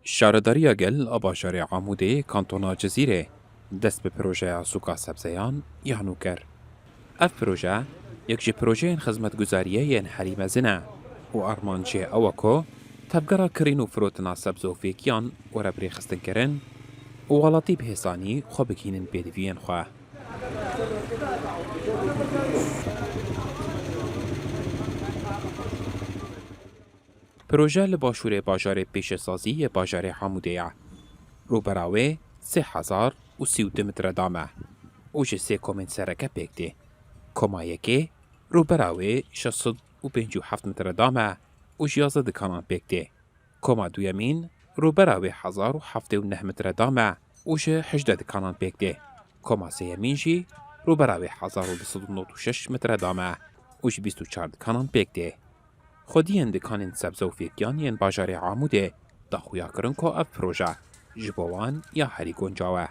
شارەداریە گەل ئە باژارێ عامودێ کانتۆنا جزیرێ دەست بە پرۆژەیە سوکا سەبزەیان یانû کر. Ev proje yek ji projeyên xizmetguzariyê yên herî mezin e û armancê ew e ku tevgera kirîn û firotina sebz û fêkiyan were birêxistinkirin û welatî bi hêsanî xwe bigihînin pêdiviyên xwe. Proje li başûrê bajarê pêşesazî yê bajarê Hamûdê ye. Rûbera wê 3032 metre dam e û ji sê komên sereke pêk tê. Koma yekê rûbera wê 657 metre dam e û ji 11 dikanan pêk tê. Koma duyemîn rûbera wê 1079 metre dam e û ji 18 dikanan pêk tê. Koma sêyemîn jî rûbera wê 1296 metre dam e û ji 24 dikanan pêk tê. Xwediyên dikanên sebze û fêkiyan yên bajarê Amûdê daxuya kirin ku ev proje ji bo wan ya herî guncaw e.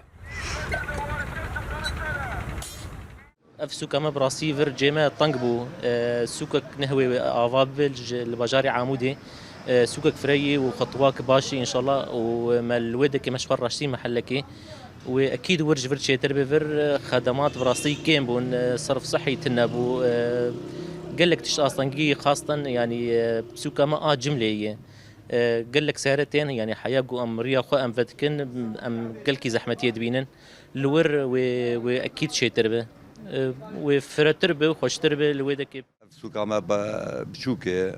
اف سوكا ما براسي فر جيما طنقبو سوكك نهوي افابل البجاري عامودي سوكك فري وخطواك باشي ان شاء الله وما الودك مش فرشتي محلكي واكيد ورج فر شيتر بفر خدمات براسي كيم بون صرف صحي تنبو قال لك تش اصلا خاصه يعني سوكا ما جمله قال لك سهرتين يعني حياقو ام ريا خو ام فتكن ام قالكي زحمتي دبينن الور واكيد شيتر به وفرتر به خوشتر به لويدك سوكا ما بشوكه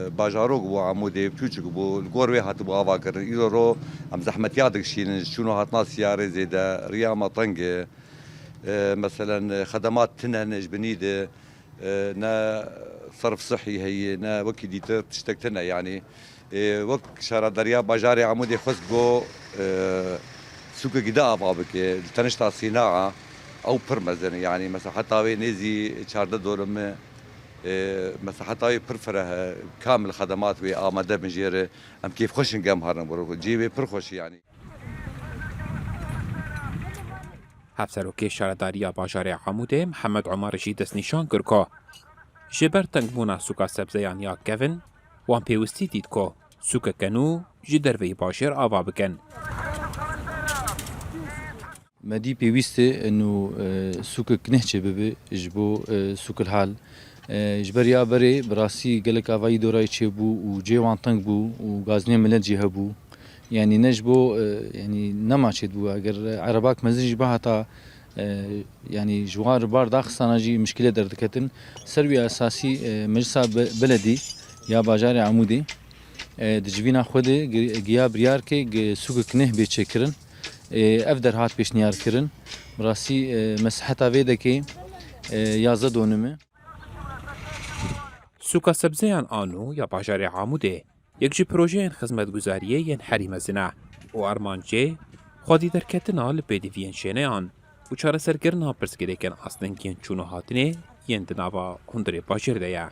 باجاروك بو عمودي بچوچك بو الغوروي هات بو افاكر يرو ام زحمت يادك شين شنو هاتنا سياره زيده رياما طنقه مثلا خدمات تنهنج بنيده نا صرف صحي هي نا وكي ديتر تشتكتنا يعني وك شارع دريا باجاري عمودي خصبو سوكا قدا افابك تنشتا صناعه او برمزن يعني مثلا حتى وي نيزي شارده دورم مثلا حتى وي برفره كامل خدمات وي اماده بنجيره ام كيف خوش نقام هرن برو جيبي برخوش يعني هفسروکê şaredariya bajarê Amûdê Mihemed Omar jî destnîşan kir ku ji ber tengbûna sûka sebzeyan ya kevin wan pêwîstî dît ku sûkeke nû ji derveyî bajêr ava bikin. مدي بيويستي انه سوق كنهجه ببي جبو سوق الحال جبريا بري براسي قالك افاي دوراي تشبو وجيوان طنق بو وغازني ملنجي هبو يعني نجبو يعني نما تشبو اگر عرباك مزج بهتا يعني جوار بار داخستانا جي مشكله دردكتن سروي اساسي مجلس بلدي يا باجاري عمودي دجبينا خودي غياب رياركي سوق كنه بيتشكرن افدر هات پیشنیار کرن براسی مسحتا ویدکی یازده دونمه Sûka sebzeyan anû ya bajarê Amûdê yek ji projeyên xizmetguzariyê yên herî mezin e û armancê xwedî derketina li pêdiviyên şêneyan û çareserkirina pirsgirêkên asnengiyên çûn û hatinê yên di nava hundirê bajêr de ye.